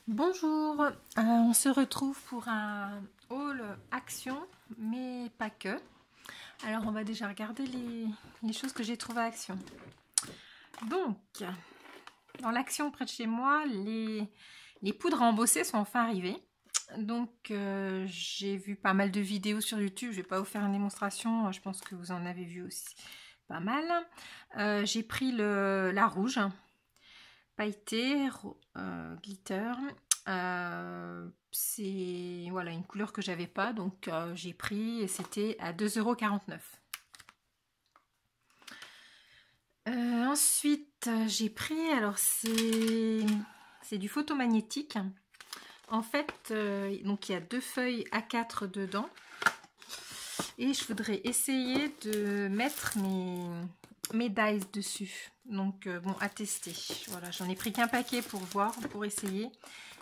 Bonjour, on se retrouve pour un haul Action, mais pas que. Alors on va déjà regarder les choses que j'ai trouvées à Action. Donc, dans l'Action près de chez moi, les poudres à embosser sont enfin arrivées. Donc j'ai vu pas mal de vidéos sur YouTube, je vais pas vous faire une démonstration, je pense que vous en avez vu aussi pas mal. J'ai pris la rouge, pailletée, glitter. C'est voilà, une couleur que j'avais pas, donc j'ai pris et c'était à 2,49 €. Ensuite, j'ai pris, alors c'est du photomagnétique. En fait, donc il y a 2 feuilles A4 dedans. Et je voudrais essayer de mettre mes dies dessus. Donc bon, à tester. Voilà, j'en ai pris qu'un paquet pour voir, pour essayer.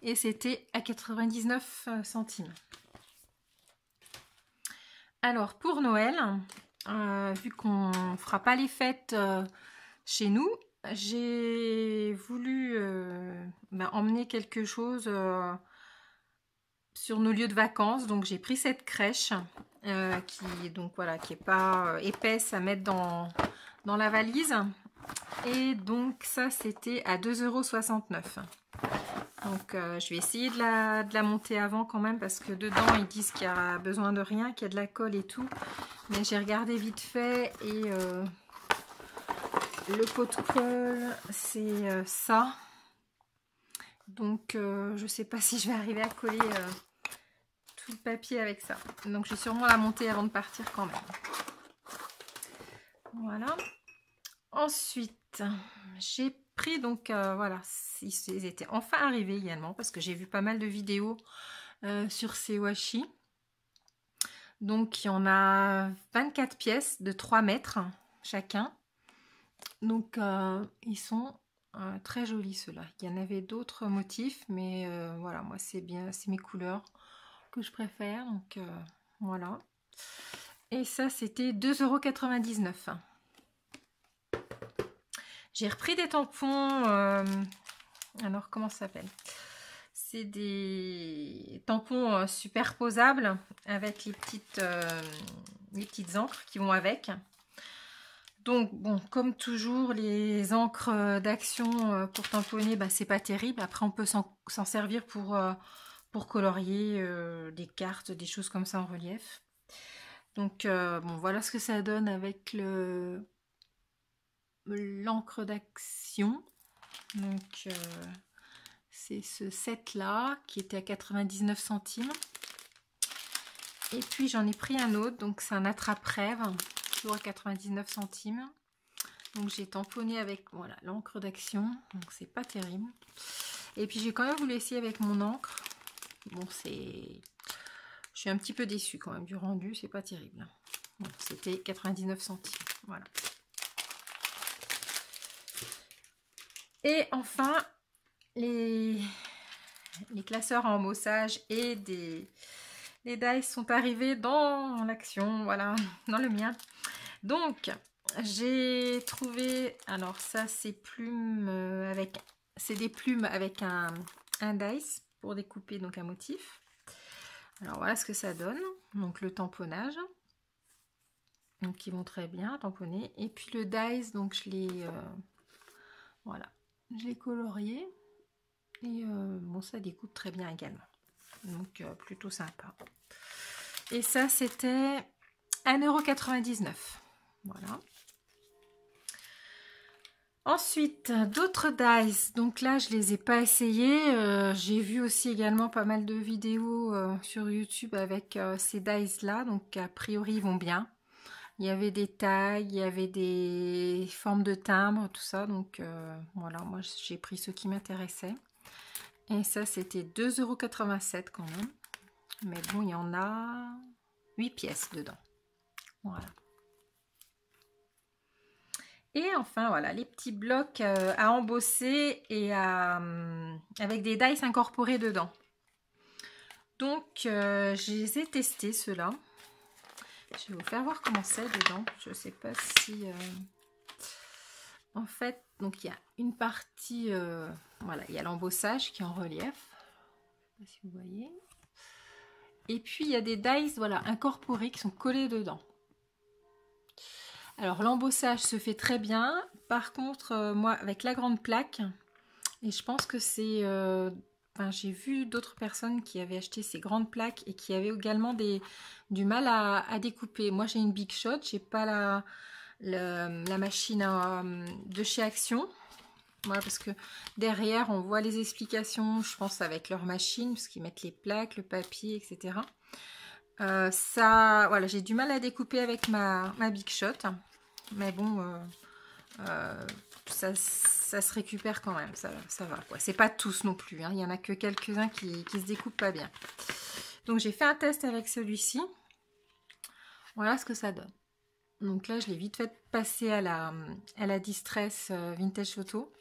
Et c'était à 99 centimes. Alors pour Noël, vu qu'on ne fera pas les fêtes chez nous, j'ai voulu emmener quelque chose sur nos lieux de vacances. Donc j'ai pris cette crèche qui est pas épaisse à mettre dans la valise. Et donc ça c'était à 2,69 €. Donc je vais essayer de la monter avant quand même, parce que dedans ils disent qu'il y a besoin de rien, qu'il y a de la colle et tout. Mais j'ai regardé vite fait et le pot de colle c'est ça. Donc je sais pas si je vais arriver à coller tout le papier avec ça. Donc je vais sûrement la monter avant de partir quand même. Voilà. Ensuite, j'ai pris donc voilà, ils étaient enfin arrivés également, parce que j'ai vu pas mal de vidéos sur ces washi. Donc il y en a 24 pièces de 3 mètres chacun. Donc ils sont très jolis ceux-là. Il y en avait d'autres motifs, mais voilà, moi c'est bien, c'est mes couleurs que je préfère. Donc voilà. Et ça c'était 2,99 €. J'ai repris des tampons, alors comment ça s'appelle? C'est des tampons superposables avec les petites encres qui vont avec. Donc bon, comme toujours, les encres d'Action pour tamponner, c'est pas terrible. Après on peut s'en servir pour colorier des cartes, des choses comme ça en relief. Donc bon, voilà ce que ça donne avec l'encre d'Action. Donc c'est ce set là qui était à 99 centimes. Et puis j'en ai pris un autre, donc c'est un attrape-rêve, toujours à 99 centimes. Donc j'ai tamponné avec voilà l'encre d'Action, donc c'est pas terrible. Et puis j'ai quand même voulu essayer avec mon encre. Bon, je suis un petit peu déçue quand même du rendu, c'est pas terrible. Bon, c'était 99 centimes, voilà. Et enfin, les classeurs à embossage et les dies sont arrivés dans l'Action, voilà, dans le mien. Donc, j'ai trouvé, alors ça c'est c'est des plumes avec un dice pour découper donc un motif. Alors voilà ce que ça donne. Donc le tamponnage, donc qui vont très bien tamponner. Et puis le dice, donc je l'ai colorié. Et bon, ça découpe très bien également. Donc plutôt sympa. Et ça c'était 1,99 €. Voilà. Ensuite, d'autres dies. Donc là, je les ai pas essayés. J'ai vu aussi également pas mal de vidéos sur YouTube avec ces dies là. Donc a priori, ils vont bien. Il y avait des tailles, il y avait des formes de timbres, tout ça. Donc voilà, moi j'ai pris ceux qui m'intéressaient. Et ça, c'était 2,87 € quand même. Mais bon, il y en a 8 pièces dedans. Voilà. Et enfin, voilà, les petits blocs à embosser et avec des dies incorporés dedans. Donc, je les ai testés, ceux-là. Je vais vous faire voir comment c'est dedans. Je ne sais pas si... En fait, donc il y a une partie... voilà, il y a l'embossage qui est en relief. sais pas si vous voyez. Et puis il y a des dies, voilà, incorporés qui sont collés dedans. Alors l'embossage se fait très bien. Par contre, moi avec la grande plaque, et je pense que c'est... enfin, j'ai vu d'autres personnes qui avaient acheté ces grandes plaques et qui avaient également du mal à découper. Moi j'ai une Big Shot, j'ai pas la machine de chez Action. Ouais, parce que derrière on voit les explications, je pense avec leur machine, parce qu'ils mettent les plaques, le papier, etc. Ça, voilà, j'ai du mal à découper avec ma Big Shot, mais bon, ça se récupère quand même, ça va quoi. C'est pas tous non plus, hein. Il y en a que quelques-uns qui se découpent pas bien. Donc j'ai fait un test avec celui-ci. Voilà ce que ça donne. Donc là, je l'ai vite fait passer à la Distress Vintage Photo.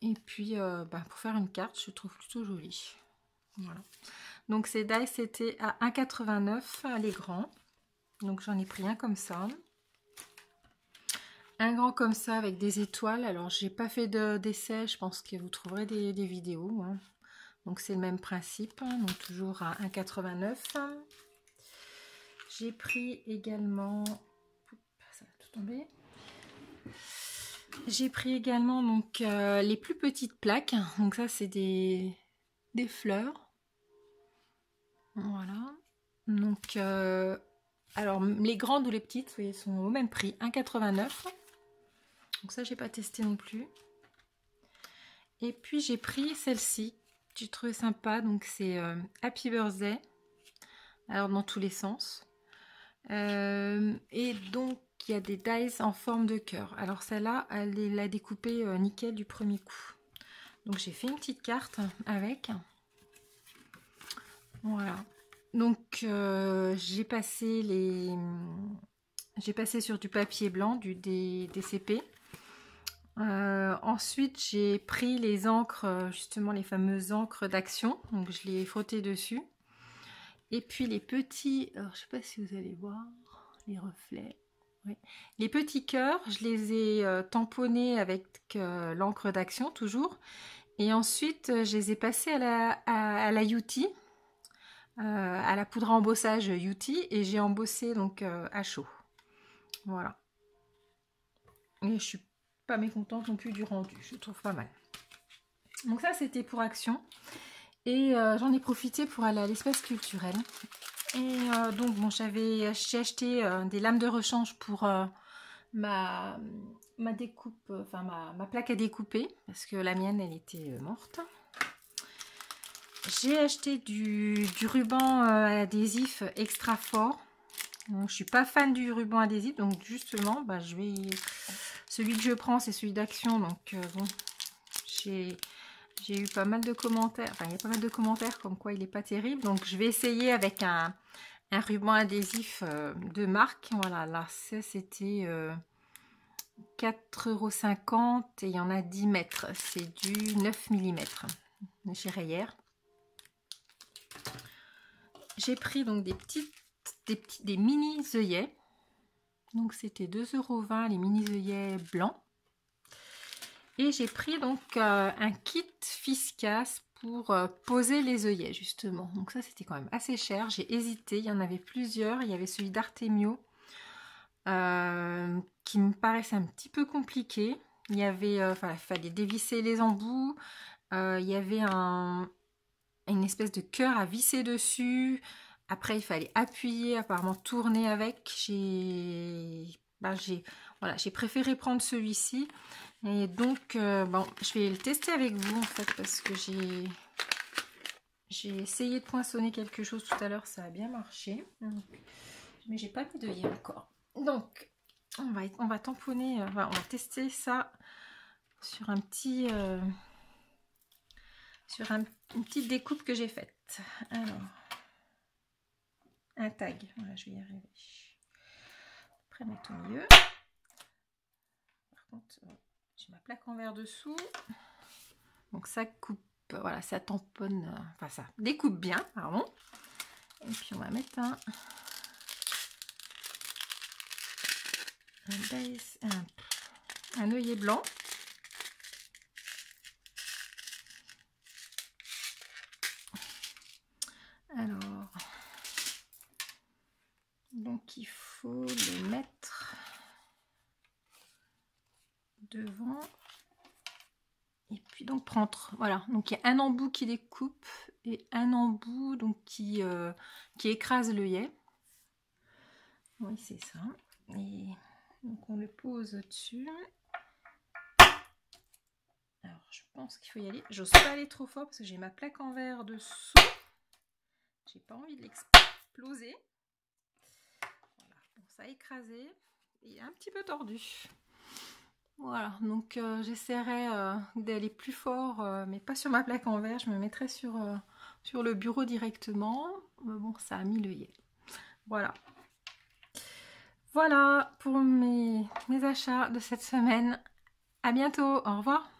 Et puis, pour faire une carte, je trouve plutôt jolie. Voilà. Donc ces dies, c'était à 1,89 les grands. Donc j'en ai pris un comme ça. Un grand comme ça avec des étoiles. Alors j'ai pas fait d'essai, je pense que vous trouverez des vidéos. Hein. Donc c'est le même principe. Hein. Donc toujours à 1,89. J'ai pris également... Ça va tout tomber. J'ai pris également donc les plus petites plaques. Donc ça c'est des fleurs. Voilà. Donc alors les grandes ou les petites, oui, sont au même prix, 1,89. Donc ça j'ai pas testé non plus. Et puis j'ai pris celle-ci, j'ai trouvé sympa. Donc c'est Happy Birthday. Alors dans tous les sens. Et donc il y a des dies en forme de cœur. Alors celle-là, elle l'a découpée nickel du premier coup. Donc j'ai fait une petite carte avec. Voilà. Donc j'ai passé sur du papier blanc, des DCP. Ensuite j'ai pris les encres, justement les fameuses encres d'Action. Donc je les ai frottées dessus. Et puis les petits, alors je sais pas si vous allez voir les reflets. Oui. Les petits cœurs, je les ai tamponnés avec l'encre d'Action toujours. Et ensuite, je les ai passés à la UT, à la poudre à embossage UT, et j'ai embossé donc à chaud. Voilà. Et je suis pas mécontente non plus du rendu, je le trouve pas mal. Donc ça, c'était pour Action. Et j'en ai profité pour aller à l'espace culturel. Et donc, bon, j'ai acheté des lames de rechange pour ma découpe, enfin ma plaque à découper, parce que la mienne, elle était morte. J'ai acheté du ruban adhésif extra fort. Donc, je suis pas fan du ruban adhésif, donc justement, celui que je prends, c'est celui d'Action. Donc bon, j'ai eu pas mal de commentaires. Enfin, il y a pas mal de commentaires comme quoi il est pas terrible. Donc je vais essayer avec un ruban adhésif de marque. Voilà, là c'était 4,50 € et il y en a 10 mètres. C'est du 9 mm chez Rayer. J'ai pris donc des mini œillets. Donc c'était 2,20 € les mini œillets blancs. Et j'ai pris donc un kit Fiskas pour poser les œillets justement. Donc ça c'était quand même assez cher. J'ai hésité, il y en avait plusieurs. Il y avait celui d'Artemio qui me paraissait un petit peu compliqué. Il y avait, il fallait dévisser les embouts. Il y avait une espèce de cœur à visser dessus. Après, il fallait appuyer, apparemment tourner avec. J'ai préféré prendre celui-ci. Et donc, bon, je vais le tester avec vous en fait, parce que j'ai essayé de poinçonner quelque chose tout à l'heure, ça a bien marché. Mais j'ai pas mis d'œillet encore. Donc, on va tamponner, on va tester ça sur un petit... une petite découpe que j'ai faite. Alors, un tag, voilà, je vais y arriver. Après mettre au milieu. Par contre, j'ai ma plaque en verre dessous. Donc ça coupe, voilà, ça tamponne, enfin ça découpe bien, pardon. Et puis on va mettre un œillet blanc. il faut les mettre devant. Et puis donc prendre, voilà, donc il y a un embout qui découpe et un embout donc qui écrase l'œillet. Oui, c'est ça. Et donc on le pose dessus. Alors je pense qu'il faut y aller. J'ose pas aller trop fort parce que j'ai ma plaque en verre dessous. J'ai pas envie de l'exploser. Voilà, bon, ça a écrasé. Il est un petit peu tordu. Voilà, donc j'essaierai d'aller plus fort, mais pas sur ma plaque en verre. Je me mettrai sur le bureau directement. Mais bon, ça a mis l'œillet. Voilà. Voilà pour mes achats de cette semaine. À bientôt, au revoir.